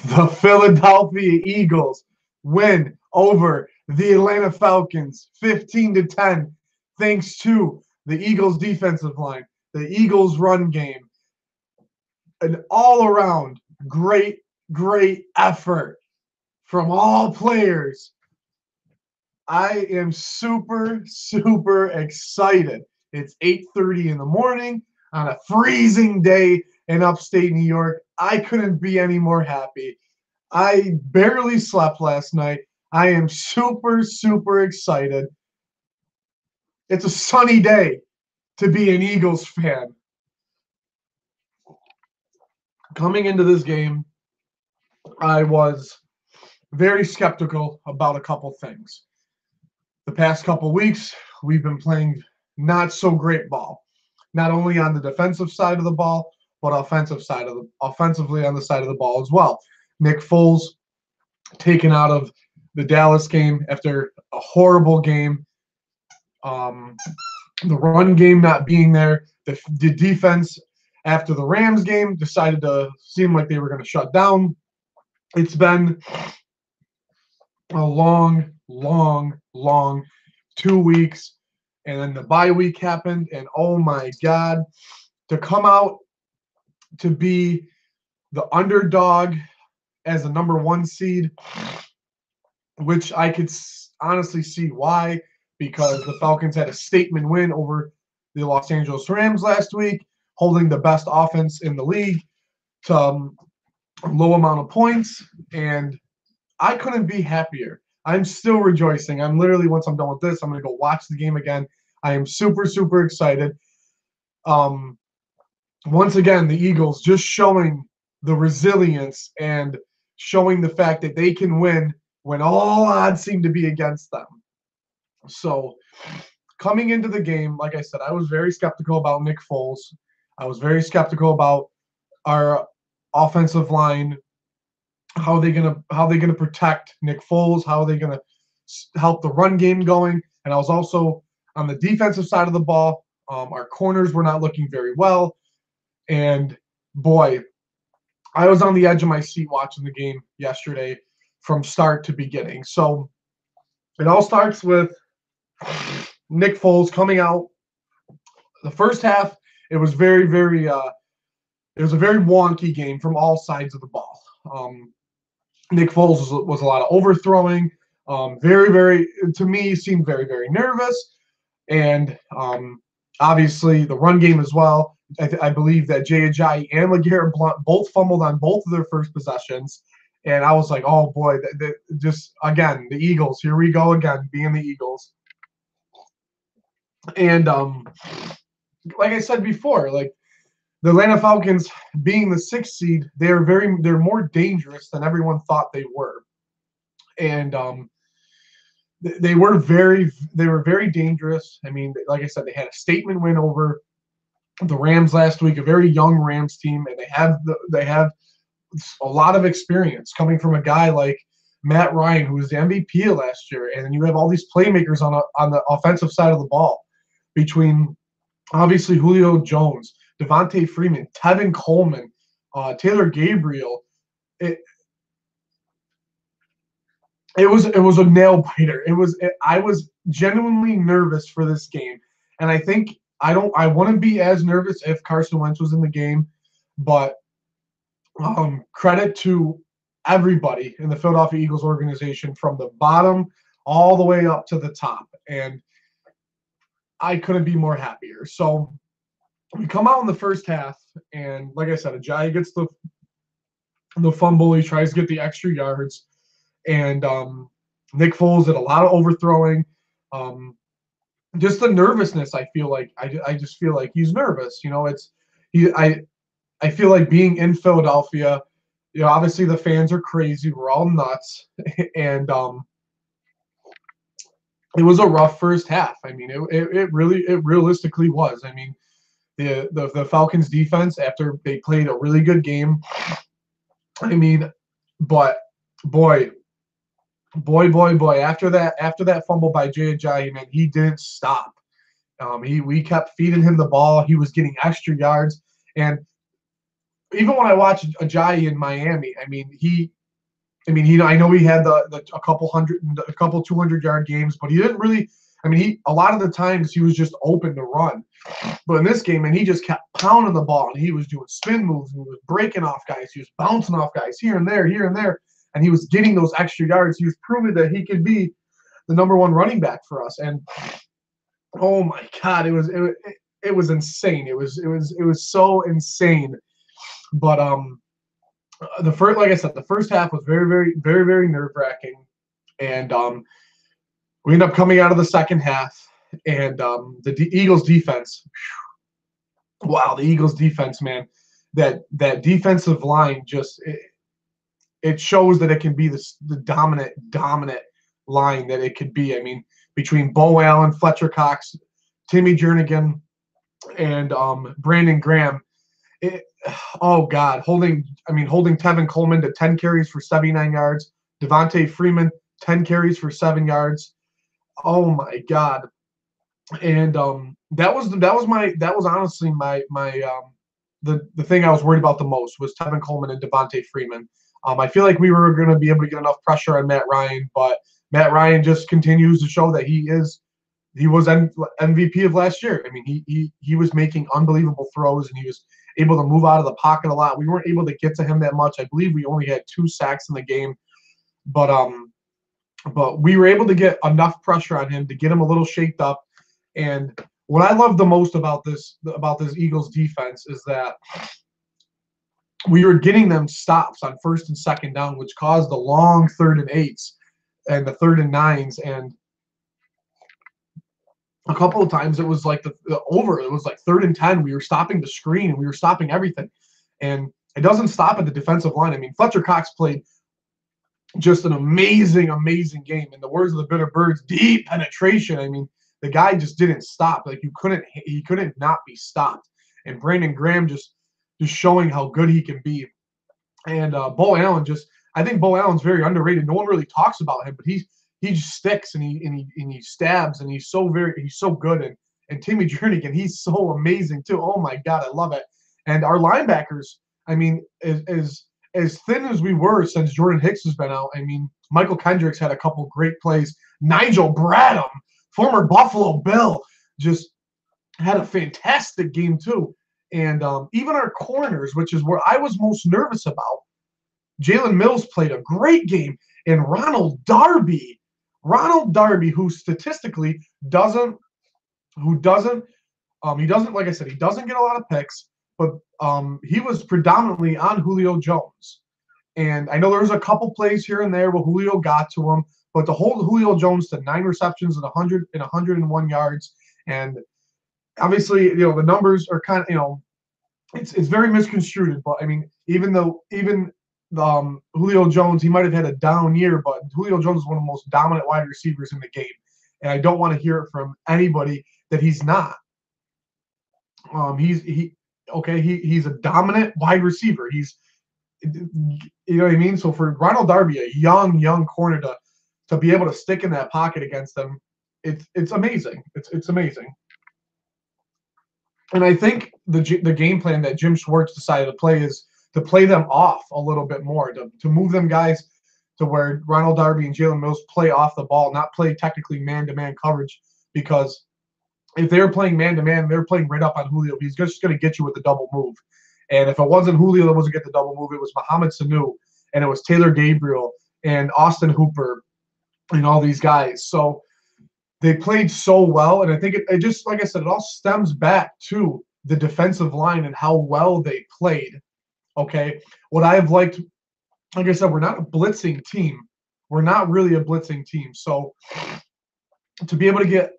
The Philadelphia Eagles win over the Atlanta Falcons 15-10, thanks to the Eagles defensive line, the Eagles run game, an all-around great effort from all players. I am super excited. It's 8:30 in the morning on a freezing day in upstate New York. I couldn't be any more happy. I barely slept last night. I am super excited. It's a sunny day to be an Eagles fan. Coming into this game, I was very skeptical about a couple things. The past couple weeks, we've been playing not so great ball, not only on the defensive side of the ball, but offensively on the side of the ball as well. Nick Foles taken out of the Dallas game after a horrible game. The run game not being there. The defense after the Rams game decided to seem like they were going to shut down. It's been a long 2 weeks, and then the bye week happened, and oh my God, to come out to be the underdog as a number 1 seed, which I could honestly see why, because the Falcons had a statement win over the Los Angeles Rams last week, holding the best offense in the league to a low amount of points, and I couldn't be happier. I'm still rejoicing. I'm literally, once I'm done with this, I'm going to go watch the game again. I am super excited. Once again, the Eagles just showing the resilience and showing the fact that they can win when all odds seem to be against them. So coming into the game, like I said, I was very skeptical about Nick Foles. I was very skeptical about our offensive line. How are they gonna protect Nick Foles? How are they gonna help the run game going? And I was also on the defensive side of the ball. Our corners were not looking very well, and boy, I was on the edge of my seat watching the game yesterday from start to beginning. So it all starts with Nick Foles coming out. The first half, it was very it was a very wonky game from all sides of the ball. Nick Foles was a lot of overthrowing. To me, seemed very nervous. And obviously the run game as well. I believe that Jay Ajayi and LeGarrette Blount both fumbled on both of their first possessions. And I was like, oh boy, just again, the Eagles. Here we go again, being the Eagles. And like I said before, like the Atlanta Falcons being the 6th seed, they're more dangerous than everyone thought they were. And they were very dangerous. I mean, like I said, they had a statement win over the Rams last week, a very young Rams team, and they have a lot of experience coming from a guy like Matt Ryan, who was the MVP of last year, and then you have all these playmakers on the offensive side of the ball between obviously Julio Jones, Devontae Freeman, Tevin Coleman, Taylor Gabriel. It was a nail biter. I was genuinely nervous for this game, and I think I wouldn't be as nervous if Carson Wentz was in the game, but credit to everybody in the Philadelphia Eagles organization from the bottom all the way up to the top, and I couldn't be more happier. So we come out in the first half, and like I said, Ajayi gets the fumble. He tries to get the extra yards, and Nick Foles did a lot of overthrowing. Just the nervousness. I feel like I just feel like he's nervous. You know, I feel like being in Philadelphia. You know, obviously the fans are crazy. We're all nuts, and it was a rough first half. I mean, it realistically was. I mean, the Falcons defense, after they played a really good game, I mean, but boy, after that fumble by Jay Ajayi, man, he didn't stop. We kept feeding him the ball. He was getting extra yards, and even when I watched Ajayi in Miami, I mean, I know he had a couple 200-yard games, but he didn't really. I mean, a lot of the times he was just open to run. But in this game, man, he just kept pounding the ball, and he was doing spin moves, and he was breaking off guys, he was bouncing off guys here and there, and he was getting those extra yards. He was proving that he could be the number one running back for us. And oh my God, it was insane. It was so insane. But like I said, the first half was very, very, very, very nerve-wracking, and we ended up coming out of the second half, and the Eagles defense. Wow, the Eagles defense, man, that defensive line just it shows that it can be the dominant line that it could be. I mean, between Bo Allen, Fletcher Cox, Timmy Jernigan, and Brandon Graham. Oh God, holding Tevin Coleman to 10 carries for 79 yards, Devontae Freeman 10 carries for 7 yards. Oh my God. And that was honestly the thing I was worried about the most was Tevin Coleman and Devontae Freeman. I feel like we were going to be able to get enough pressure on Matt Ryan, but Matt Ryan just continues to show that he was MVP of last year. I mean, he was making unbelievable throws, and he was able to move out of the pocket a lot. We weren't able to get to him that much. I believe we only had 2 sacks in the game, but we were able to get enough pressure on him to get him a little shaked up. And what I love the most about this Eagles defense is that we were getting them stops on 1st and 2nd down, which caused the long 3rd and 8s and the 3rd and 9s. And a couple of times it was like it was like 3rd and 10. We were stopping the screen, and we were stopping everything. And it doesn't stop at the defensive line. I mean, Fletcher Cox played just an amazing game. In the words of the Bitter Birds, deep penetration. I mean, the guy just didn't stop. Like he couldn't not be stopped. And Brandon Graham just showing how good he can be. And Bo Allen I think Bo Allen's very underrated. No one really talks about him, but he just sticks, and he stabs, and he's so good. And Timmy Jernigan, he's so amazing too. Oh my God, I love it. And our linebackers, I mean, as thin as we were since Jordan Hicks has been out, I mean, Michael Kendricks had a couple great plays. Nigel Bradham, former Buffalo Bill, just had a fantastic game too. And even our corners, which is where I was most nervous about, Jalen Mills played a great game. And Ronald Darby, who statistically doesn't, like I said, he doesn't get a lot of picks, but he was predominantly on Julio Jones. And I know there was a couple plays here and there where Julio got to him, but to hold Julio Jones to 9 receptions and 101 yards, and obviously, the numbers are kind of, it's very misconstrued. But I mean, even Julio Jones, he might have had a down year, but Julio Jones is one of the most dominant wide receivers in the game, and I don't want to hear it from anybody that he's not. He's a dominant wide receiver. You know what I mean? So for Ronald Darby, a young corner, to be able to stick in that pocket against them, it's amazing. It's amazing. And I think the game plan that Jim Schwartz decided to play is to play them off a little bit more, to move them guys to where Ronald Darby and Jalen Mills play off the ball, not play technically man-to-man coverage, because if they're playing man-to-man, they're playing right up on Julio. He's just going to get you with the double move. And if it wasn't Julio that wasn't get the double move, it was Mohamed Sanu, and it was Taylor Gabriel and Austin Hooper and all these guys. So they played so well, and I think it just, like I said, it all stems back to the defensive line and how well they played. Okay, what I've liked, like I said, we're not a blitzing team. We're not really a blitzing team. So to be able to get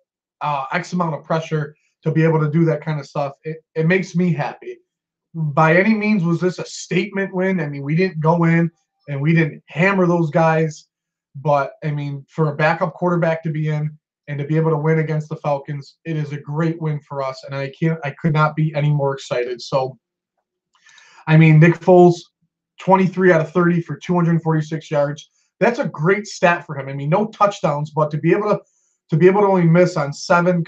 X amount of pressure, to be able to do that kind of stuff, it makes me happy. By any means, was this a statement win? I mean, we didn't go in and we didn't hammer those guys. But, I mean, for a backup quarterback to be in and to be able to win against the Falcons, it is a great win for us. And I could not be any more excited. So, I mean, Nick Foles, 23 out of 30 for 246 yards. That's a great stat for him. I mean, no touchdowns, but to be able to only miss on seven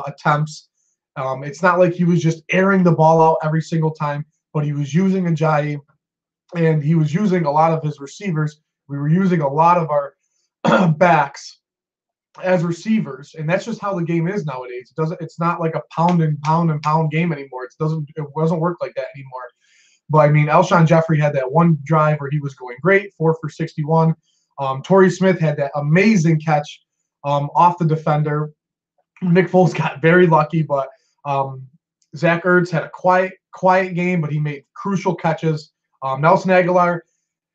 attempts. It's not like he was just airing the ball out every single time. but he was using Ajayi, and he was using a lot of his receivers. We were using a lot of our backs as receivers, and that's just how the game is nowadays. It's not like a pound and pound game anymore. It doesn't work like that anymore. But I mean, Alshon Jeffrey had that one drive where he was going great, 4 for 61. Torrey Smith had that amazing catch off the defender. Nick Foles got very lucky, but Zach Ertz had a quiet game, but he made crucial catches. Nelson Aguilar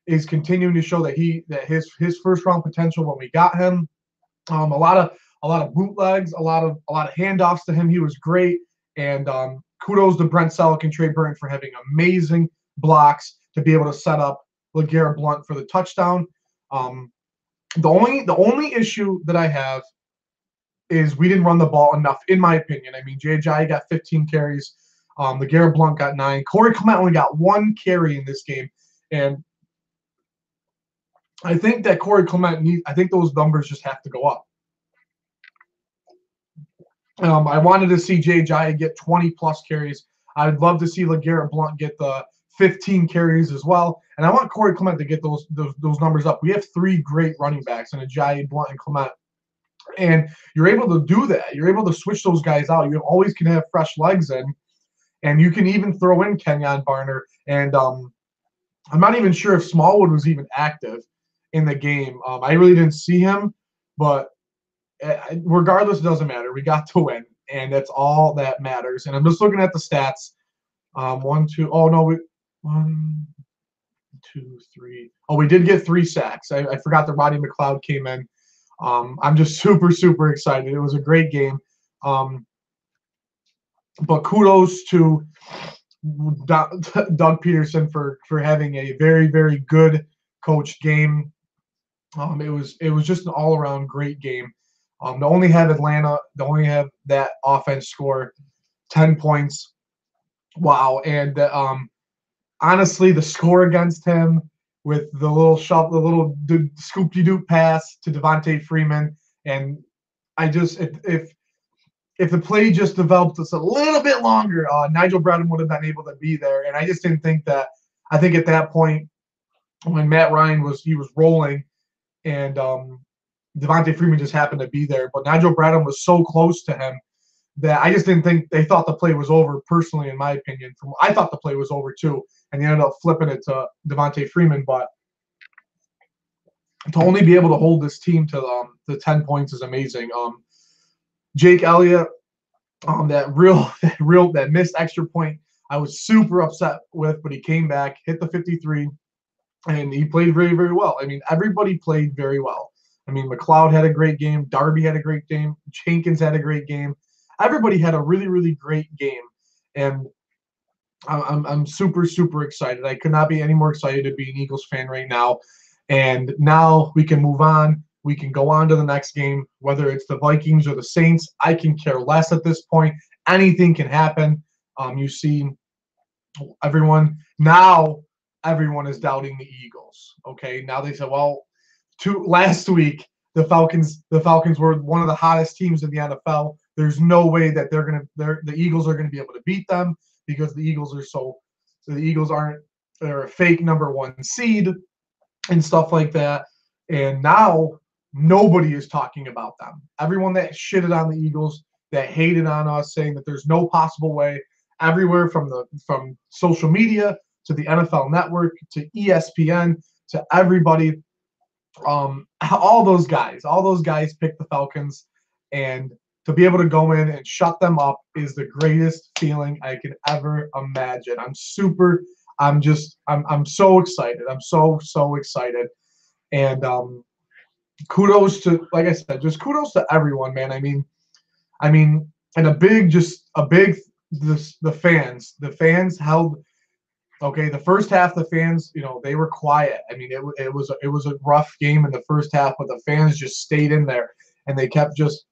is continuing to show that his first round potential when we got him. A lot of bootlegs, a lot of handoffs to him. He was great, and kudos to Brent Selleck and Trey Burton for having amazing blocks to be able to set up LeGarrette Blount for the touchdown. The only issue that I have is we didn't run the ball enough, in my opinion. I mean, Jay Ajayi got 15 carries. LeGarrette Blount got 9. Corey Clement only got 1 carry in this game, and I think that Corey Clement I think those numbers just have to go up. I wanted to see Jay Ajayi get 20-plus carries. I'd love to see LeGarrette Blount get the 15 carries as well. And I want Corey Clement to get those numbers up. We have 3 great running backs in Ajayi, Blount, and Clement. And you're able to do that. You're able to switch those guys out. You always can have fresh legs in. And you can even throw in Kenyon Barner. And I'm not even sure if Smallwood was even active in the game. I really didn't see him. But regardless, it doesn't matter. We got to win. And that's all that matters. And I'm just looking at the stats. 1, 2. Oh, no. 1, 2, 3. Oh, we did get 3 sacks. I forgot that Roddy McLeod came in. I'm just super, super excited. It was a great game. But kudos to Doug Peterson for having a very, very good coached game. It was just an all-around great game. To only have that offense score 10 points. Wow. And honestly, the score against him with the little scoop-de-doop pass to Devontae Freeman, and I just if the play just developed just a little bit longer, Nigel Bradham would have been able to be there. And I just didn't think that. I think at that point, when Matt Ryan was rolling, and Devontae Freeman just happened to be there, but Nigel Bradham was so close to him that I just didn't think they thought the play was over. Personally, in my opinion, I thought the play was over too, and they ended up flipping it to Devontae Freeman. But to only be able to hold this team to the 10 points is amazing. Jake Elliott, that missed extra point, I was super upset with, but he came back, hit the 53, and he played very, very well. I mean, everybody played very well. I mean, McLeod had a great game. Darby had a great game. Jenkins had a great game. Everybody had a really, really great game, and I'm super, super excited. I could not be any more excited to be an Eagles fan right now. And now we can move on. We can go on to the next game, whether it's the Vikings or the Saints. I can care less at this point. Anything can happen. You see everyone is doubting the Eagles. Okay, now they said, well, last week the Falcons were one of the hottest teams in the NFL. There's no way that the Eagles are going to be able to beat them because the Eagles they're a fake number 1 seed and stuff like that. And now nobody is talking about them. Everyone that shitted on the Eagles, that hated on us, saying that there's no possible way, everywhere from social media to the NFL Network to ESPN to everybody, all those guys picked the Falcons, and to be able to go in and shut them up is the greatest feeling I could ever imagine. I'm so excited. I'm so excited. And kudos to, like I said, just kudos to everyone, man. I mean, and the fans held. Okay, the first half, the fans, they were quiet. I mean, it was a rough game in the first half, but the fans just stayed in there, and they kept just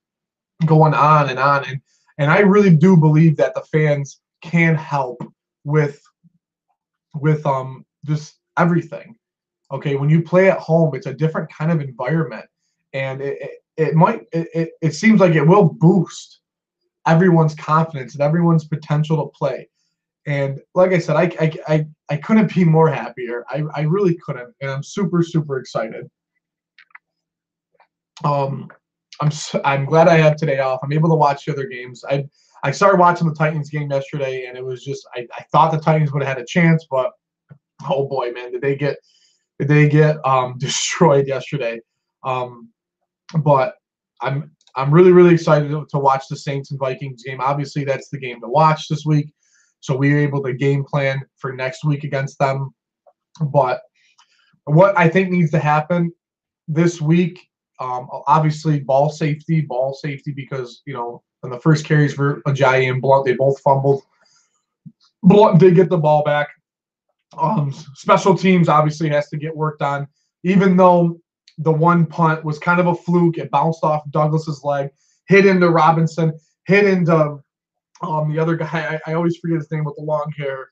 going on and on. And I really do believe that the fans can help with just everything. Okay, when you play at home, it's a different kind of environment, and it seems like it will boost everyone's confidence and everyone's potential to play. And like I said, I couldn't be more happier. I really couldn't, and I'm super super excited. Um, I'm glad I have today off. I'm able to watch the other games. I started watching the Titans game yesterday, and it was just I thought the Titans would have had a chance, but oh boy, man, did they get destroyed yesterday. Um, but I'm really really excited to watch the Saints and Vikings game. Obviously, that's the game to watch this week, so we were able to game plan for next week against them. But what I think needs to happen this week, obviously ball safety, because in the first carries for Ajayi and Blunt, they both fumbled. Blunt did get the ball back. Special teams obviously has to get worked on, even though the one punt was kind of a fluke. It bounced off Douglas's leg, hit into Robinson, hit into the other guy. I always forget his name with the long hair.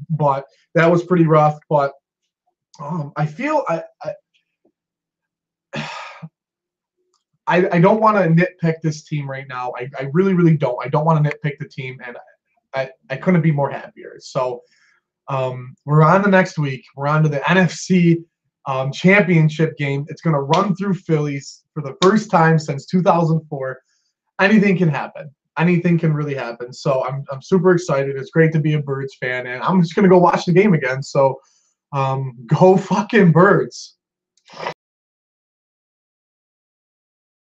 But that was pretty rough. But I feel I don't want to nitpick this team right now. I really, really don't. I don't want to nitpick the team, and I couldn't be more happier. So we're on the next week. We're on to the NFC championship game. It's going to run through Phillies for the first time since 2004. Anything can happen. Anything can really happen. So I'm super excited. It's great to be a Birds fan, and I'm just going to go watch the game again. So go fucking Birds.